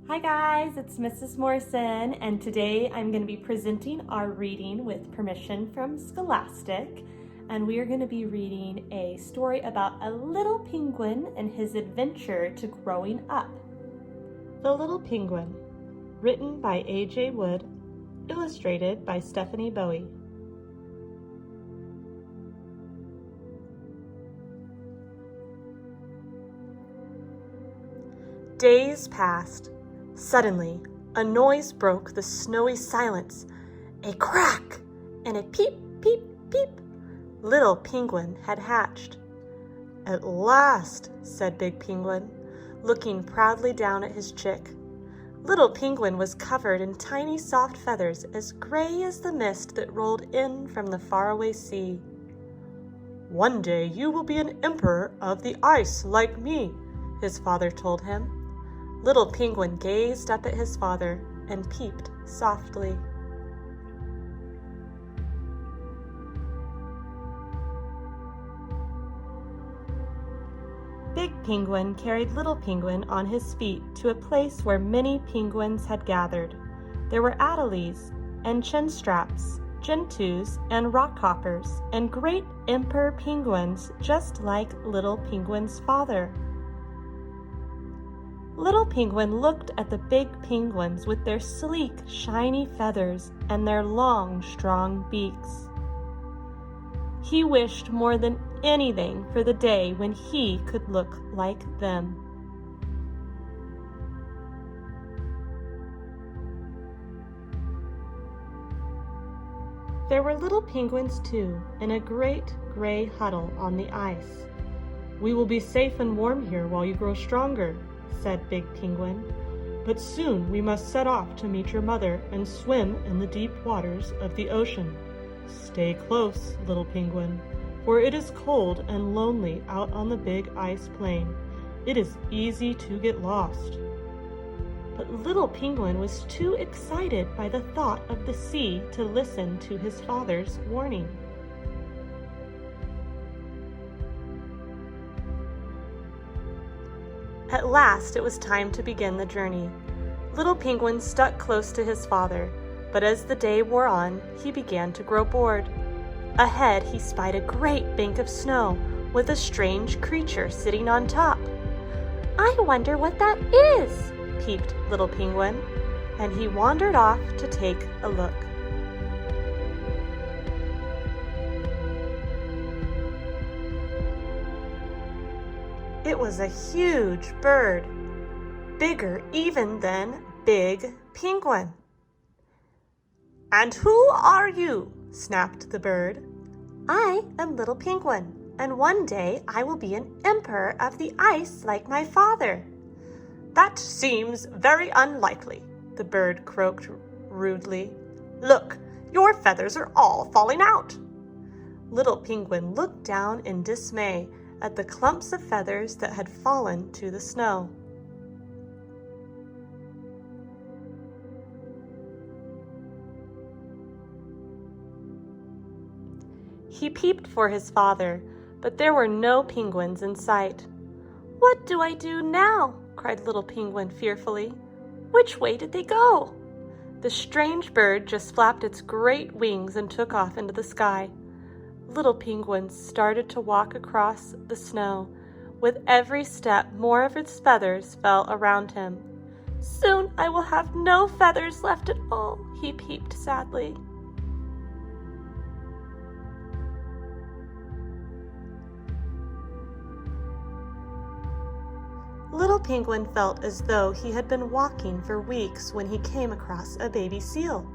Hi guys, it's Mrs. Morrison, and today I'm going to be presenting our reading with permission from Scholastic, and we are going to be reading a story about a little penguin and his adventure to growing up. The Little Penguin, written by A.J. Wood, illustrated by Stephanie Bowie. Days passed. Suddenly, a noise broke the snowy silence. A crack and a peep, peep, peep. Little Penguin had hatched. At last, said Big Penguin, looking proudly down at his chick. Little Penguin was covered in tiny soft feathers as gray as the mist that rolled in from the faraway sea. One day you will be an emperor of the ice like me, his father told him. Little Penguin gazed up at his father and peeped softly. Big Penguin carried Little Penguin on his feet to a place where many penguins had gathered. There were adelies and chinstraps, gentoos and rockhoppers, and great emperor penguins just like Little Penguin's father. Little Penguin looked at the big penguins with their sleek, shiny feathers and their long, strong beaks. He wished more than anything for the day when he could look like them. There were little penguins too, in a great gray huddle on the ice. "We will be safe and warm here while you grow stronger," said Big Penguin, "but soon we must set off to meet your mother and swim in the deep waters of the ocean. Stay close, Little Penguin, for it is cold and lonely out on the big ice plain. It is easy to get lost." But Little Penguin was too excited by the thought of the sea to listen to his father's warning. At last it was time to begin the journey. Little Penguin stuck close to his father, but as the day wore on, he began to grow bored. Ahead he spied a great bank of snow with a strange creature sitting on top. "I wonder what that is," peeped Little Penguin, and he wandered off to take a look. It was a huge bird, bigger even than Big Penguin. "And who are you?" snapped the bird. "I am Little Penguin, and one day I will be an emperor of the ice like my father." "That seems very unlikely," the bird croaked rudely. "Look, your feathers are all falling out." Little Penguin looked down in dismay at the clumps of feathers that had fallen to the snow. He peeped for his father, but there were no penguins in sight. "What do I do now?" cried Little Penguin fearfully. "Which way did they go?" The strange bird just flapped its great wings and took off into the sky. Little Penguin started to walk across the snow. With every step, more of its feathers fell around him. "Soon I will have no feathers left at all," he peeped sadly. Little Penguin felt as though he had been walking for weeks when he came across a baby seal.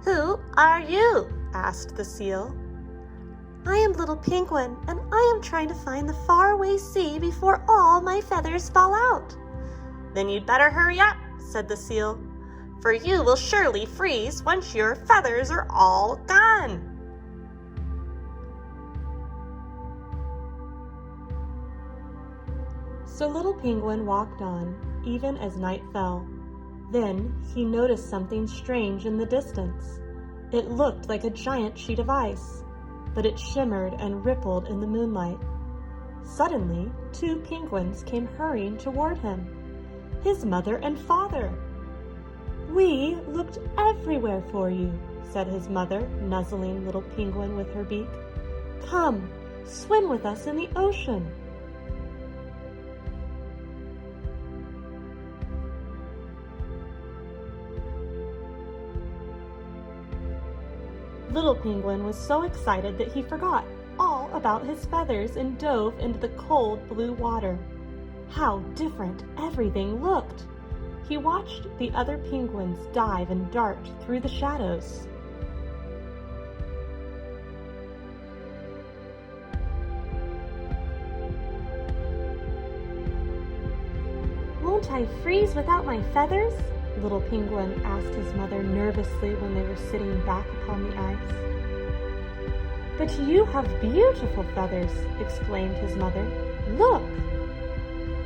"Who are you?" asked the seal. "I am Little Penguin, and I am trying to find the faraway sea before all my feathers fall out." "Then you'd better hurry up," said the seal, "for you will surely freeze once your feathers are all gone." So Little Penguin walked on, even as night fell. Then he noticed something strange in the distance. It looked like a giant sheet of ice, but it shimmered and rippled in the moonlight. Suddenly, 2 penguins came hurrying toward him. his mother and father. "We looked everywhere for you," said his mother, nuzzling little Penguin with her beak. "Come, swim with us in the ocean." Little Penguin was so excited that he forgot all about his feathers and dove into the cold blue water. How different everything looked! He watched the other penguins dive and dart through the shadows. "Won't I freeze without my feathers?" Little Penguin asked his mother nervously when they were sitting back upon the ice. "But you have beautiful feathers," exclaimed his mother. "Look!"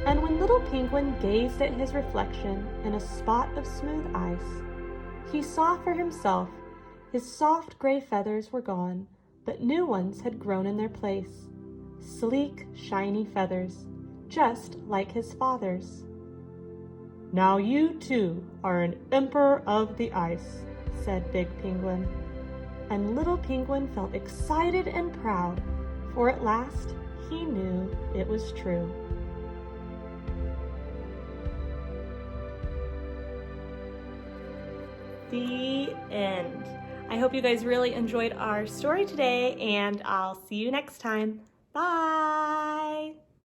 And when little Penguin gazed at his reflection in a spot of smooth ice, he saw for himself his soft gray feathers were gone, but new ones had grown in their place. Sleek, shiny feathers, just like his father's. "Now you too are an emperor of the ice," said Big Penguin. And Little Penguin felt excited and proud, for at last he knew it was true. The end. I hope you guys really enjoyed our story today, and I'll see you next time. Bye!